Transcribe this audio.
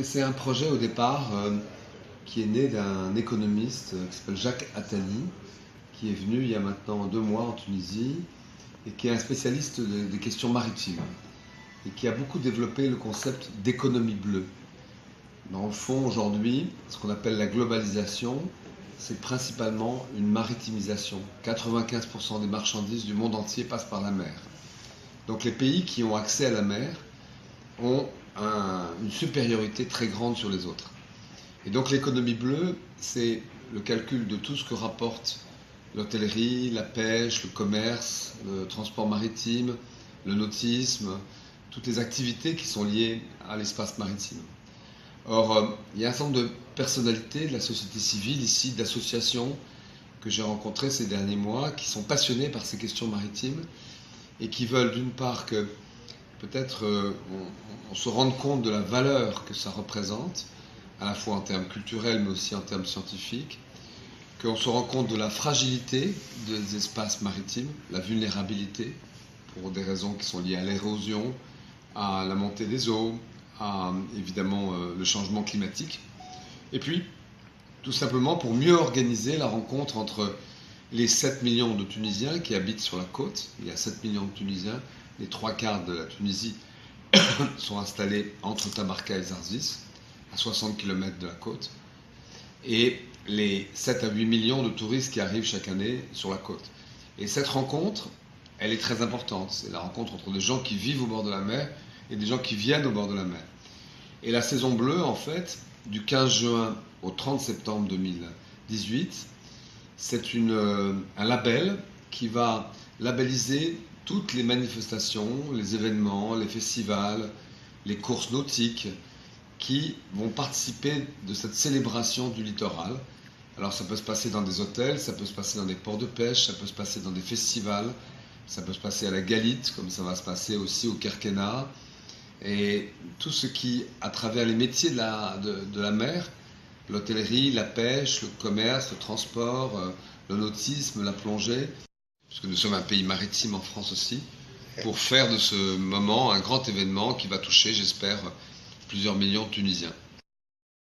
C'est un projet au départ qui est né d'un économiste qui s'appelle Jacques Attali, qui est venu il y a maintenant 2 mois en Tunisie et qui est un spécialiste des questions maritimes et qui a beaucoup développé le concept d'économie bleue. Dans le fond, aujourd'hui, ce qu'on appelle la globalisation, c'est principalement une maritimisation. 95% des marchandises du monde entier passent par la mer. Donc les pays qui ont accès à la mer ont une supériorité très grande sur les autres. Et donc l'économie bleue, c'est le calcul de tout ce que rapporte l'hôtellerie, la pêche, le commerce, le transport maritime, le nautisme, toutes les activités qui sont liées à l'espace maritime. Or, il y a un certain nombre de personnalités de la société civile ici, d'associations que j'ai rencontrées ces derniers mois, qui sont passionnées par ces questions maritimes et qui veulent d'une part que peut-être on se rende compte de la valeur que ça représente, à la fois en termes culturels mais aussi en termes scientifiques, qu'on se rend compte de la fragilité des espaces maritimes, la vulnérabilité, pour des raisons qui sont liées à l'érosion, à la montée des eaux, à évidemment le changement climatique, et puis tout simplement pour mieux organiser la rencontre entre les 7 millions de Tunisiens qui habitent sur la côte. Il y a 7 millions de Tunisiens, les 3/4 de la Tunisie sont installés entre Tabarka et Zarzis, à 60 km de la côte, et les 7 à 8 millions de touristes qui arrivent chaque année sur la côte. Et cette rencontre, elle est très importante. C'est la rencontre entre des gens qui vivent au bord de la mer et des gens qui viennent au bord de la mer. Et la saison bleue, en fait, du 15 juin au 30 septembre 2018, c'est un label qui va labelliser toutes les manifestations, les événements, les festivals, les courses nautiques qui vont participer de cette célébration du littoral. Alors ça peut se passer dans des hôtels, ça peut se passer dans des ports de pêche, ça peut se passer dans des festivals, ça peut se passer à la Galite, comme ça va se passer aussi au Kerkena. Et tout ce qui, à travers les métiers de la mer, l'hôtellerie, la pêche, le commerce, le transport, le nautisme, la plongée, parce que nous sommes un pays maritime en France aussi, pour faire de ce moment un grand événement qui va toucher, j'espère, plusieurs millions de Tunisiens.